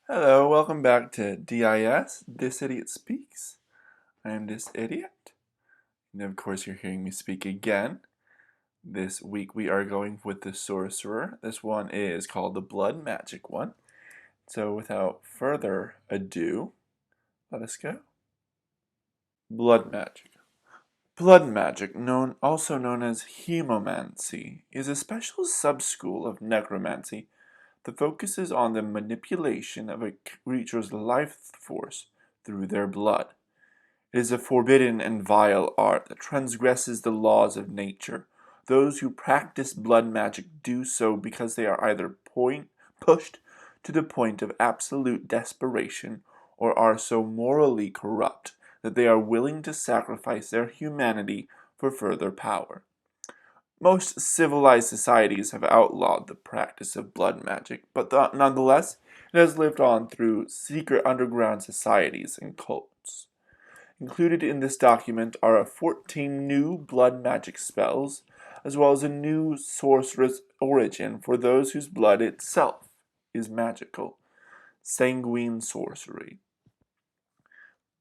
Hello, welcome back to DIS, This Idiot Speaks. I am this idiot. And of course you're hearing me speak again. This week we are going with the Sorcerer. This one is called the Blood Magic one. So without further ado, let us go. Blood Magic. Blood magic, also known as hemomancy, is a special subschool of necromancy that focuses on the manipulation of a creature's life force through their blood. It is a forbidden and vile art that transgresses the laws of nature. Those who practice blood magic do so because they are either pushed to the point of absolute desperation or are so morally corrupt that they are willing to sacrifice their humanity for further power. Most civilized societies have outlawed the practice of blood magic, but nonetheless, it has lived on through secret underground societies and cults. Included in this document are 14 new blood magic spells, as well as a new sorcerer's origin for those whose blood itself is magical. Sanguine Sorcery.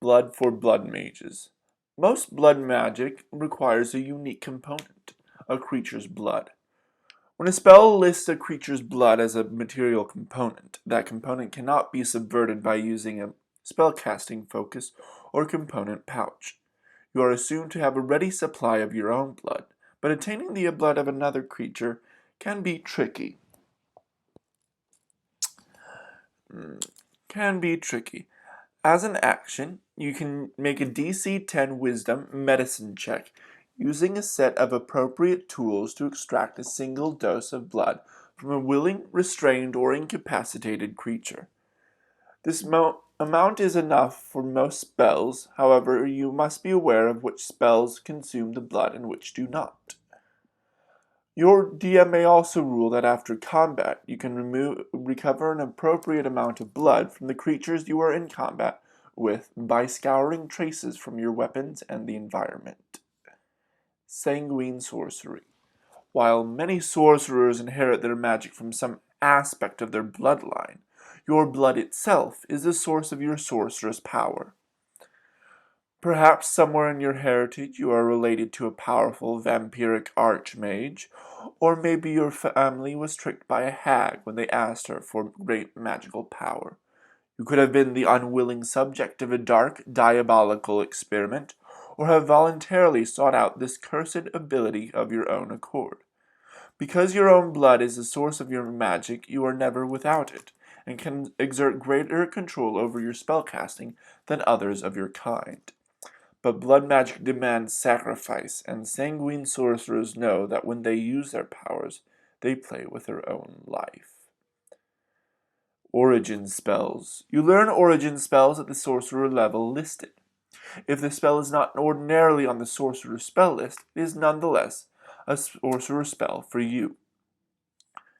Blood for blood mages. Most blood magic requires a unique component, a creature's blood. When a spell lists a creature's blood as a material component, that component cannot be subverted by using a spellcasting focus or component pouch. You are assumed to have a ready supply of your own blood, but attaining the blood of another creature can be tricky. As an action, you can make a DC 10 Wisdom Medicine check using a set of appropriate tools to extract a single dose of blood from a willing, restrained, or incapacitated creature. This amount is enough for most spells, however, you must be aware of which spells consume the blood and which do not. Your DM may also rule that after combat, you can recover an appropriate amount of blood from the creatures you are in combat with by scouring traces from your weapons and the environment. Sanguine Sorcery. While many sorcerers inherit their magic from some aspect of their bloodline, your blood itself is the source of your sorcerer's power. Perhaps somewhere in your heritage you are related to a powerful vampiric archmage, or maybe your family was tricked by a hag when they asked her for great magical power. You could have been the unwilling subject of a dark, diabolical experiment, or have voluntarily sought out this cursed ability of your own accord. Because your own blood is the source of your magic, you are never without it, and can exert greater control over your spellcasting than others of your kind. But blood magic demands sacrifice, and sanguine sorcerers know that when they use their powers, they play with their own life. Origin spells. You learn origin spells at the sorcerer level listed. If the spell is not ordinarily on the sorcerer spell list, it is nonetheless a sorcerer spell for you.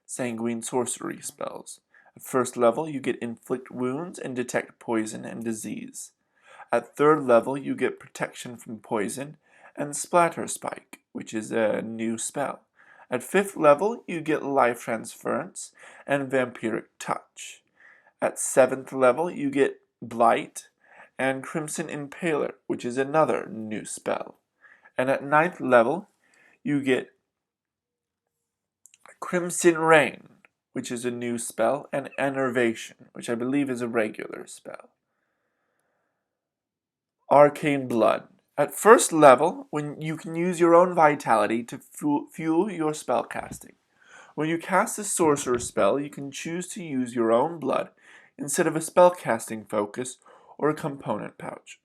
Sanguine sorcery spells. At first level, you get inflict wounds and detect poison and disease. At third level, you get protection from poison and splatter spike, which is a new spell. At fifth level, you get life transference and vampiric touch. At seventh level, you get blight and crimson impaler, which is another new spell. And at ninth level, you get crimson rain, which is a new spell, and enervation, which I believe is a regular spell. Arcane Blood. At first level, when you can use your own vitality to fuel your spell casting. When you cast a sorcerer spell, you can choose to use your own blood instead of a spell casting focus or a component pouch.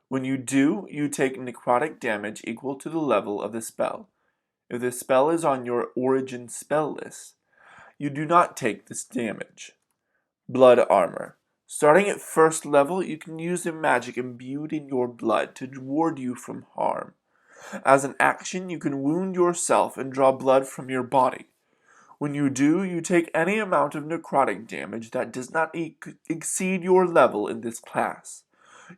When you do, you take necrotic damage equal to the level of the spell. If the spell is on your origin spell list, you do not take this damage. Blood Armor. Starting at first level, you can use the magic imbued in your blood to ward you from harm. As an action, you can wound yourself and draw blood from your body. When you do, you take any amount of necrotic damage that does not exceed your level in this class.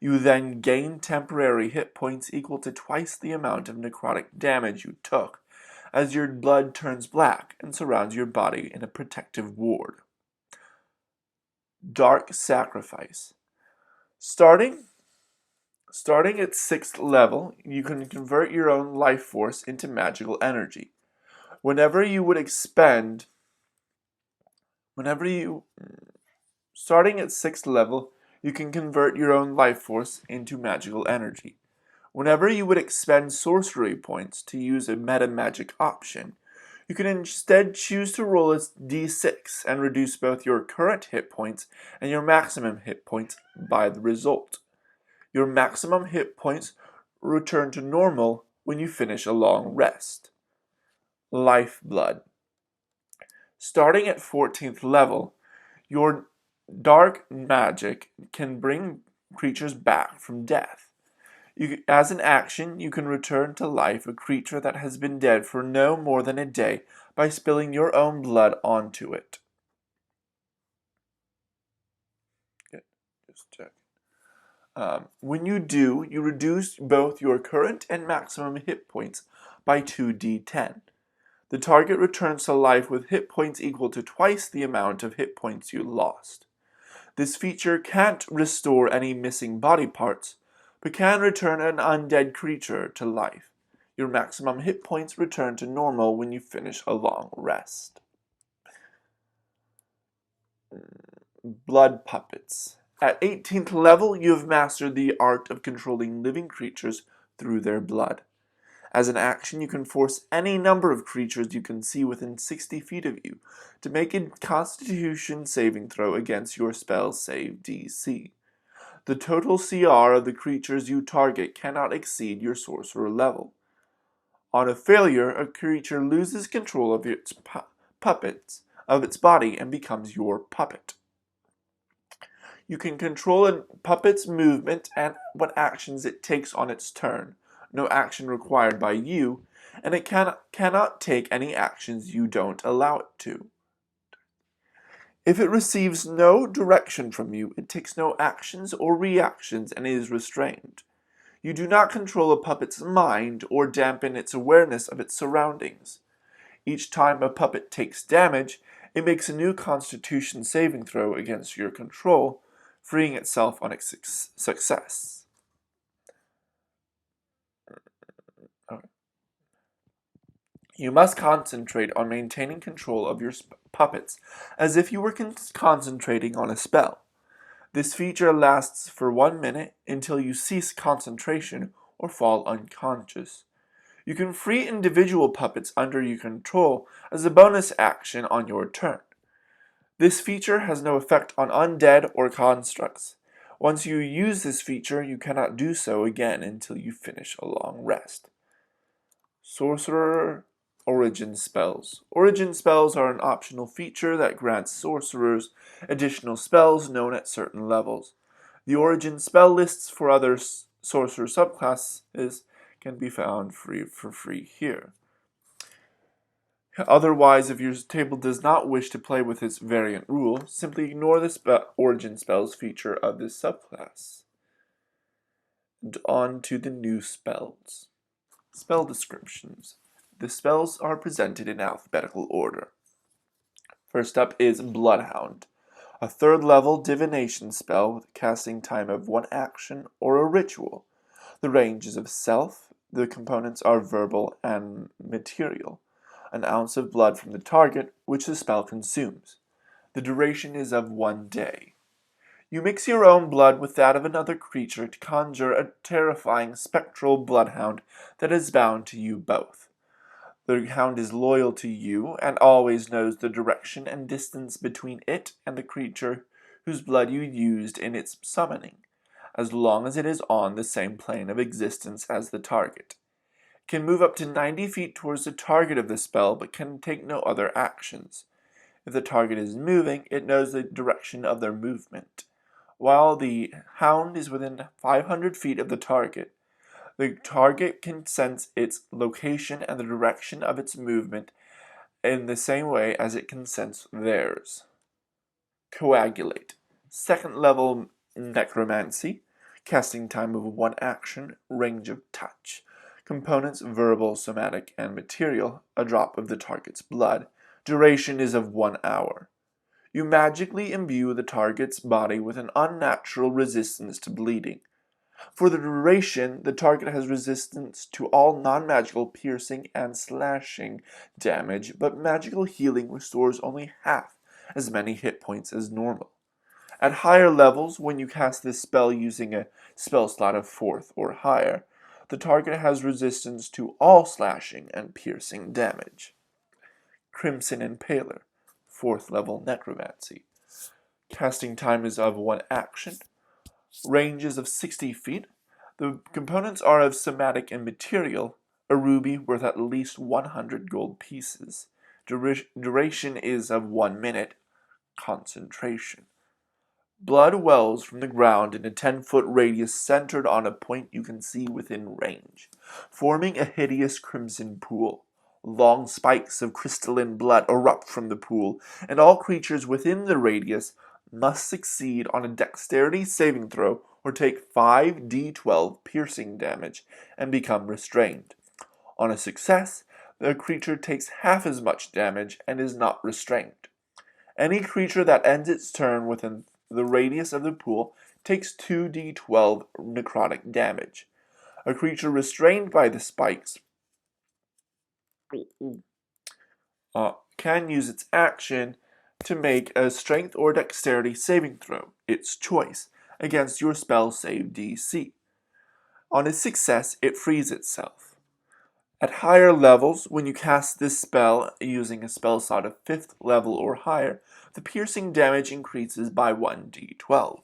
You then gain temporary hit points equal to twice the amount of necrotic damage you took, as your blood turns black and surrounds your body in a protective ward. Dark Sacrifice. Starting at 6th level, you can convert your own life force into magical energy. Whenever you would expend Starting at 6th level, you can convert your own life force into magical energy. Whenever you would expend sorcery points to use a meta magic option, you can instead choose to roll a d6 and reduce both your current hit points and your maximum hit points by the result. Your maximum hit points return to normal when you finish a long rest. Lifeblood. Starting at 14th level, your dark magic can bring creatures back from death. As an action, you can return to life a creature that has been dead for no more than a day by spilling your own blood onto it. Just check. When you do, you reduce both your current and maximum hit points by 2d10. The target returns to life with hit points equal to twice the amount of hit points you lost. This feature can't restore any missing body parts, but can return an undead creature to life. Your maximum hit points return to normal when you finish a long rest. Blood Puppets. At 18th level, you have mastered the art of controlling living creatures through their blood. As an action, you can force any number of creatures you can see within 60 feet of you to make a Constitution saving throw against your spell save DC. The total CR of the creatures you target cannot exceed your sorcerer level. On a failure, a creature loses control of its its body and becomes your puppet. You can control a puppet's movement and what actions it takes on its turn. No action required by you, and it cannot take any actions you don't allow it to. If it receives no direction from you, it takes no actions or reactions and is restrained. You do not control a puppet's mind or dampen its awareness of its surroundings. Each time a puppet takes damage, it makes a new Constitution saving throw against your control, freeing itself on its success. Okay. You must concentrate on maintaining control of your puppets as if you were concentrating on a spell. This feature lasts for 1 minute until you cease concentration or fall unconscious. You can free individual puppets under your control as a bonus action on your turn. This feature has no effect on undead or constructs. Once you use this feature, you cannot do so again until you finish a long rest. Sorcerer Origin Spells. Origin spells are an optional feature that grants sorcerers additional spells known at certain levels. The origin spell lists for other sorcerer subclasses can be found for free here. Otherwise, if your table does not wish to play with this variant rule, simply ignore the origin spells feature of this subclass. And on to the new spells. Spell descriptions. The spells are presented in alphabetical order. First up is Bloodhound, a 3rd level divination spell with a casting time of 1 action or a ritual. The range is of self. The components are verbal and material. An ounce of blood from the target, which the spell consumes. The duration is of 1 day. You mix your own blood with that of another creature to conjure a terrifying spectral bloodhound that is bound to you both. The hound is loyal to you and always knows the direction and distance between it and the creature whose blood you used in its summoning, as long as it is on the same plane of existence as the target. Can move up to 90 feet towards the target of the spell, but can take no other actions. If the target is moving, it knows the direction of their movement. While the hound is within 500 feet of the target can sense its location and the direction of its movement in the same way as it can sense theirs. Coagulate. 2nd level necromancy. Casting time of 1 action, range of touch. Components verbal, somatic, and material, a drop of the target's blood. Duration is of 1 hour. You magically imbue the target's body with an unnatural resistance to bleeding. For the duration, the target has resistance to all non-magical piercing and slashing damage, but magical healing restores only half as many hit points as normal. At higher levels, when you cast this spell using a spell slot of 4th or higher, the target has resistance to all slashing and piercing damage. Crimson Impaler, 4th level Necromancy. Casting time is of 1 action. Range is of 60 feet. The components are of somatic and material, a ruby worth at least 100 gold pieces. Duration is of 1 minute. Concentration. Blood wells from the ground in a 10-foot radius centered on a point you can see within range, forming a hideous crimson pool. Long spikes of crystalline blood erupt from the pool, and all creatures within the radius must succeed on a dexterity saving throw or take 5d12 piercing damage and become restrained. On a success, the creature takes half as much damage and is not restrained. Any creature that ends its turn within the radius of the pool takes 2d12 necrotic damage. A creature restrained by the spikes can use its action to make a strength or dexterity saving throw, its choice, against your spell save DC. On a success, it frees itself. At higher levels, when you cast this spell using a spell slot of 5th level or higher, the piercing damage increases by 1d12.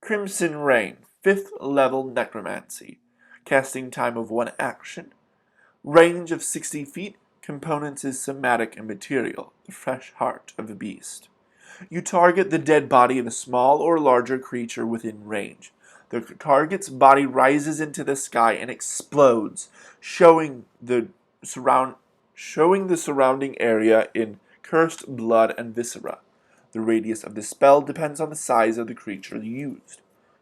Crimson Rain, 5th level Necromancy. Casting time of 1 action. Range of 60 feet. Components is somatic and material, the fresh heart of a beast. You target the dead body of a small or larger creature within range. The target's body rises into the sky and explodes, showing the surrounding area in cursed blood and viscera. The radius of the spell depends on the size of the creature used.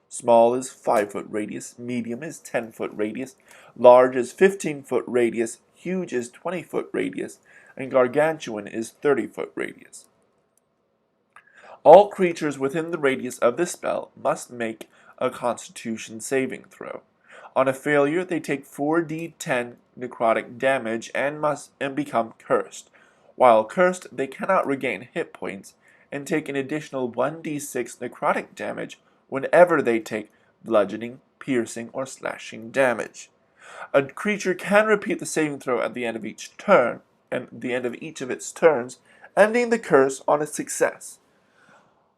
Small is 5-foot radius, medium is 10-foot radius, large is 15-foot radius, huge is 20-foot radius, and gargantuan is 30-foot radius. All creatures within the radius of the spell must make a Constitution saving throw. On a failure, they take 4d10 necrotic damage and become cursed. While cursed, they cannot regain hit points and take an additional 1d6 necrotic damage whenever they take bludgeoning, piercing, or slashing damage. A creature can repeat the saving throw at the end of each turn, and the end of each of its turns, ending the curse on a success.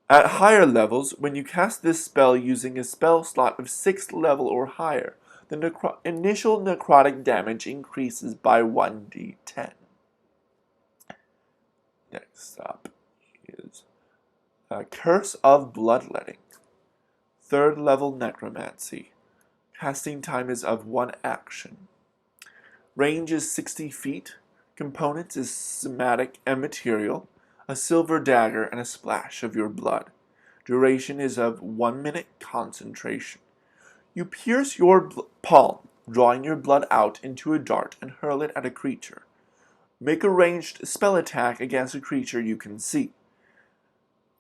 At higher levels, when you cast this spell using a spell slot of 6th level or higher, the initial necrotic damage increases by 1d10. Next up is Curse of Bloodletting. 3rd level Necromancy. Casting time is of 1 action. Range is 60 feet. Components is somatic and material, a silver dagger, and a splash of your blood. Duration is of 1 minute. Concentration. You pierce your palm, drawing your blood out into a dart and hurl it at a creature. Make a ranged spell attack against a creature you can see.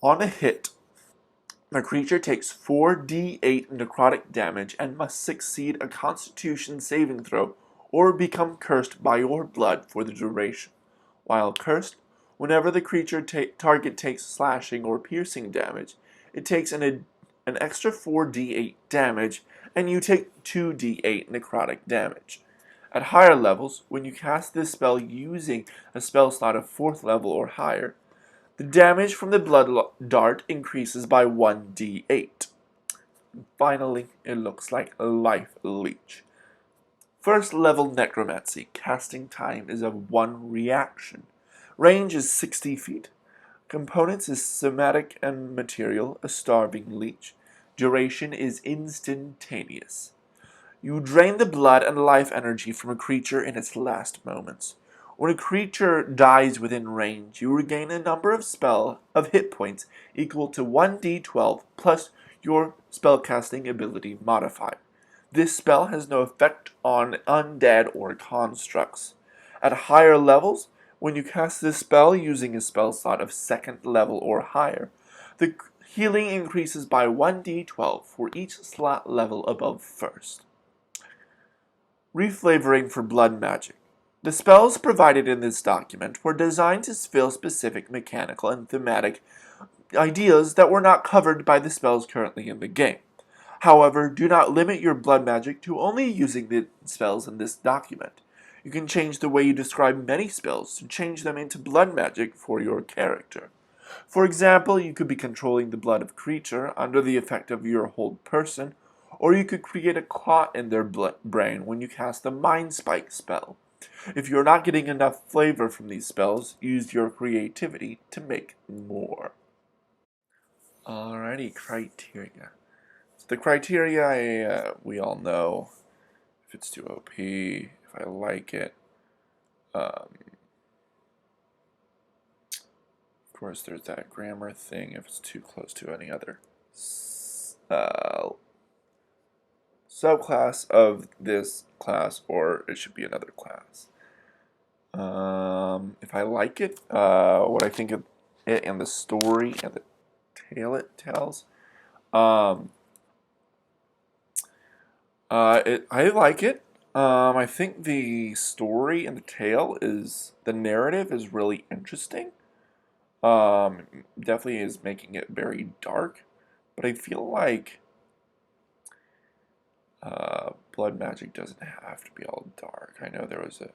On a hit, the creature takes 4d8 necrotic damage and must succeed a Constitution saving throw or become cursed by your blood for the duration. While cursed, whenever the creature target takes slashing or piercing damage, it takes an extra 4d8 damage, and you take 2d8 necrotic damage. At higher levels, when you cast this spell using a spell slot of 4th level or higher, the damage from the blood dart increases by 1d8. Finally, it looks like a Life Leech. 1st level Necromancy. Casting time is of 1 reaction. Range is 60 feet. Components is somatic and material, a starving leech. Duration is instantaneous. You drain the blood and life energy from a creature in its last moments. When a creature dies within range, you regain a number of hit points equal to 1d12 plus your spellcasting ability modifier. This spell has no effect on undead or constructs. At higher levels, when you cast this spell using a spell slot of 2nd level or higher, the healing increases by 1d12 for each slot level above 1st. Reflavoring for blood magic. The spells provided in this document were designed to fill specific mechanical and thematic ideas that were not covered by the spells currently in the game. However, do not limit your blood magic to only using the spells in this document. You can change the way you describe many spells to change them into blood magic for your character. For example, you could be controlling the blood of creature under the effect of your hold person, or you could create a clot in their brain when you cast the Mind Spike spell. If you're not getting enough flavor from these spells, use your creativity to make more. Alrighty, criteria. So the criteria, we all know. If it's too OP, if I like it. Of course, there's that grammar thing if it's too close to any other subclass of this class, or it should be another class. If I like it, what I think of it and the story and the tale it tells. I like it. I think the story and the tale the narrative is really interesting. Definitely is making it very dark, but I feel like blood magic doesn't have to be all dark. I know there was a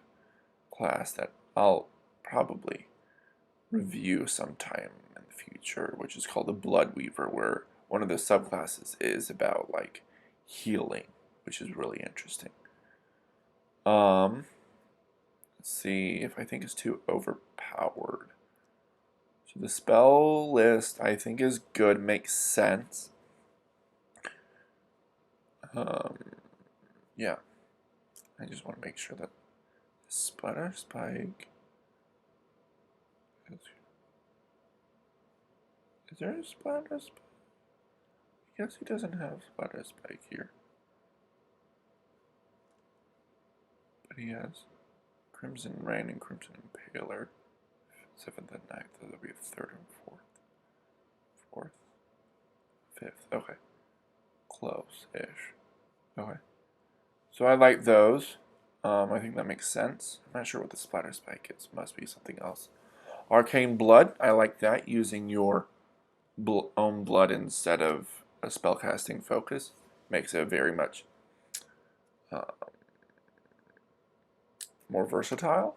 class that I'll probably review sometime in the future, which is called the Blood Weaver, where one of the subclasses is about like healing, which is really interesting. Let's see if I think it's too overpowered. So the spell list I think is good, makes sense. Yeah, I just want to make sure that Splatter Spike. Is there a Splatter Spike? I guess he doesn't have Splatter Spike here. But he has Crimson Rain and Crimson Impaler. 7th and 9th, so that'll be 3rd and 4th. 4th? 5th, okay. Close-ish. Okay. So I like those. I think that makes sense. I'm not sure what the Splatter Spike is. Must be something else. Arcane Blood, I like that. Using your own blood instead of a spellcasting focus. Makes it very much more versatile.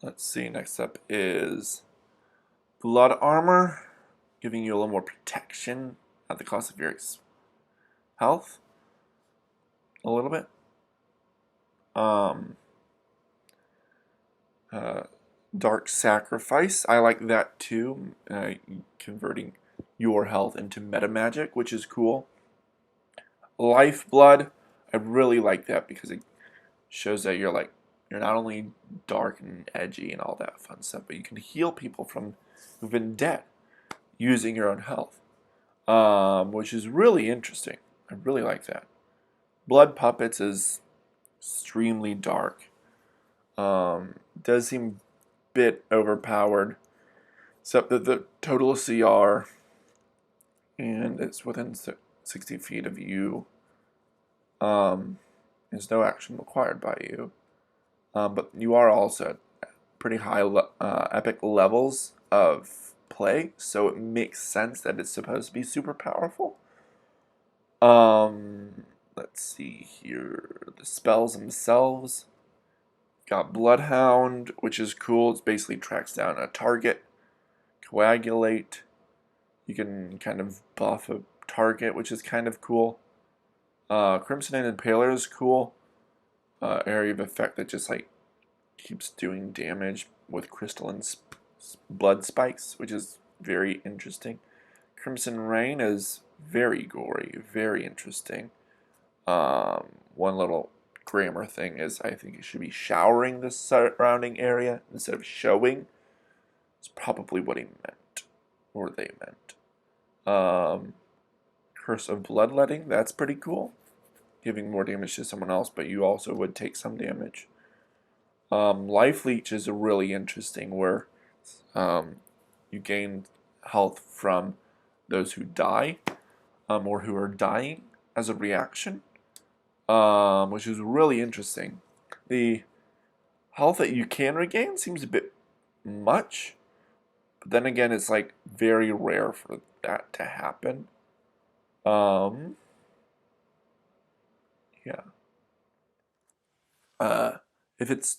Let's see, next up is Blood Armor, giving you a little more protection at the cost of your health. A little bit. Dark Sacrifice, I like that too. Converting your health into meta magic, which is cool. Lifeblood, I really like that because it shows that you're not only dark and edgy and all that fun stuff, but you can heal people who've been dead using your own health, which is really interesting. I really like that. Blood Puppets is extremely dark. Does seem a bit overpowered, except that the total CR and it's within 60 feet of you. There's no action required by you. But you are also at pretty high epic levels of play, so it makes sense that it's supposed to be super powerful. Let's see here. The spells themselves. Got Bloodhound, which is cool. It basically tracks down a target. Coagulate. You can kind of buff a target, which is kind of cool. Crimson and Impaler is cool. Area of effect that just keeps doing damage with crystalline blood spikes, which is very interesting. Crimson Rain is very gory, very interesting. One little grammar thing is I think it should be showering the surrounding area instead of showing. It's probably what he meant, or they meant. Curse of Bloodletting, that's pretty cool. Giving more damage to someone else, but you also would take some damage. Life Leech is really interesting, where you gain health from those who die, or who are dying as a reaction, which is really interesting. The health that you can regain seems a bit much, but then again, it's like very rare for that to happen. Yeah. If it's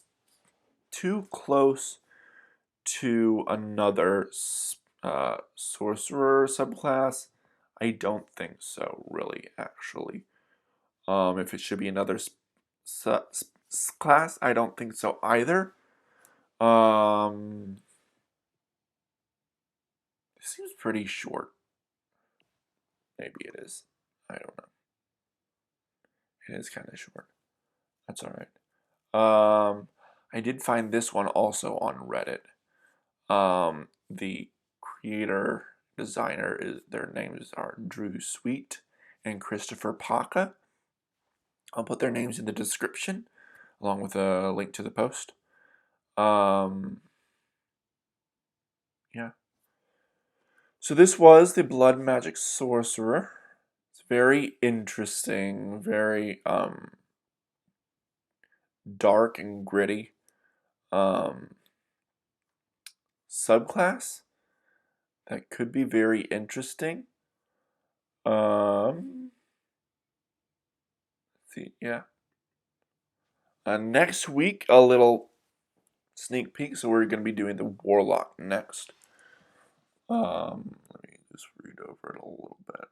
too close to another sorcerer subclass, I don't think so, really, actually. If it should be another class, I don't think so either. It seems pretty short. Maybe it is. I don't know. It is kind of short. That's all right. I did find this one also on Reddit. The creator designer their names are Drew Sweet and Christopher Pacca. I'll put their names in the description along with a link to the post. Yeah. So this was the Blood Magic Sorcerer. It's very interesting, very dark and gritty subclass that could be very interesting. See, yeah. Next week, a little sneak peek. So we're going to be doing the Warlock next. Let me just read over it a little bit.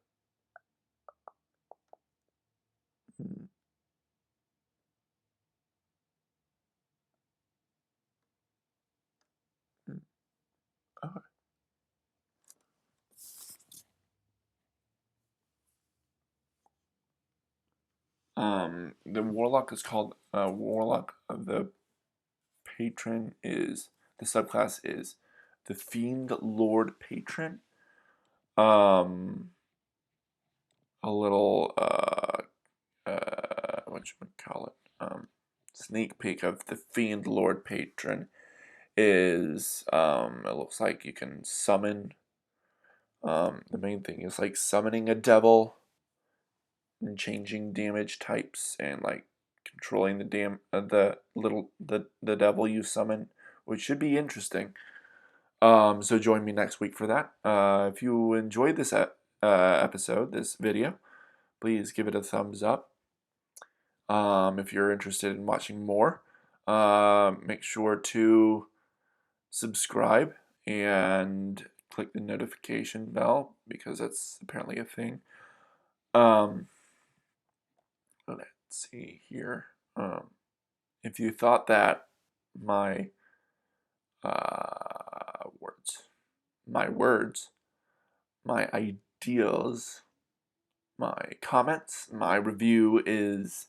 Okay. The Warlock is called Warlock. The patron is the subclass is the Fiend Lord Patron. A little what should we call it? Sneak peek of the Fiend Lord Patron is it looks like you can summon. The main thing is like summoning a devil and changing damage types and like controlling the devil you summon, which should be interesting. So join me next week for that. If you enjoyed this episode, this video, please give it a thumbs up. If you're interested in watching more, make sure to subscribe and click the notification bell because that's apparently a thing. Let's see here. If you thought that my words, my ideas, my comments, my review is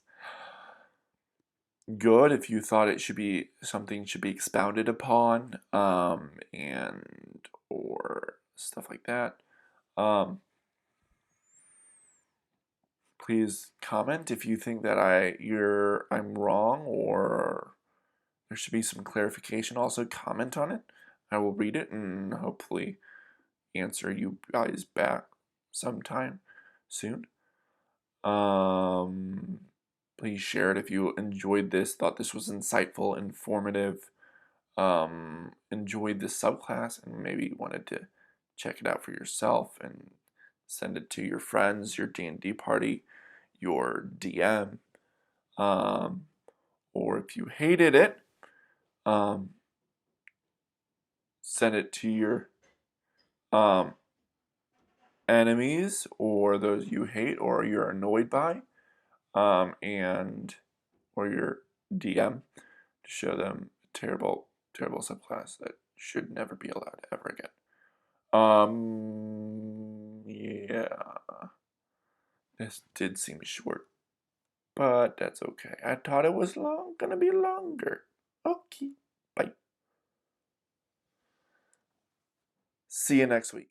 good, if you thought it should be something should be expounded upon, and or stuff like that, please comment if you think that I'm wrong or there should be some clarification. Also comment on it. I will read it and hopefully answer you guys back sometime soon. Please share it if you enjoyed this, thought this was insightful, informative, enjoyed this subclass, and maybe wanted to check it out for yourself and send it to your friends, your D&D party, your DM, or if you hated it, send it to your enemies or those you hate or you're annoyed by, and or your DM to show them a terrible subclass that should never be allowed ever again. Yeah, this did seem short, but that's okay. I thought it was gonna be longer. Okay, bye. See you next week.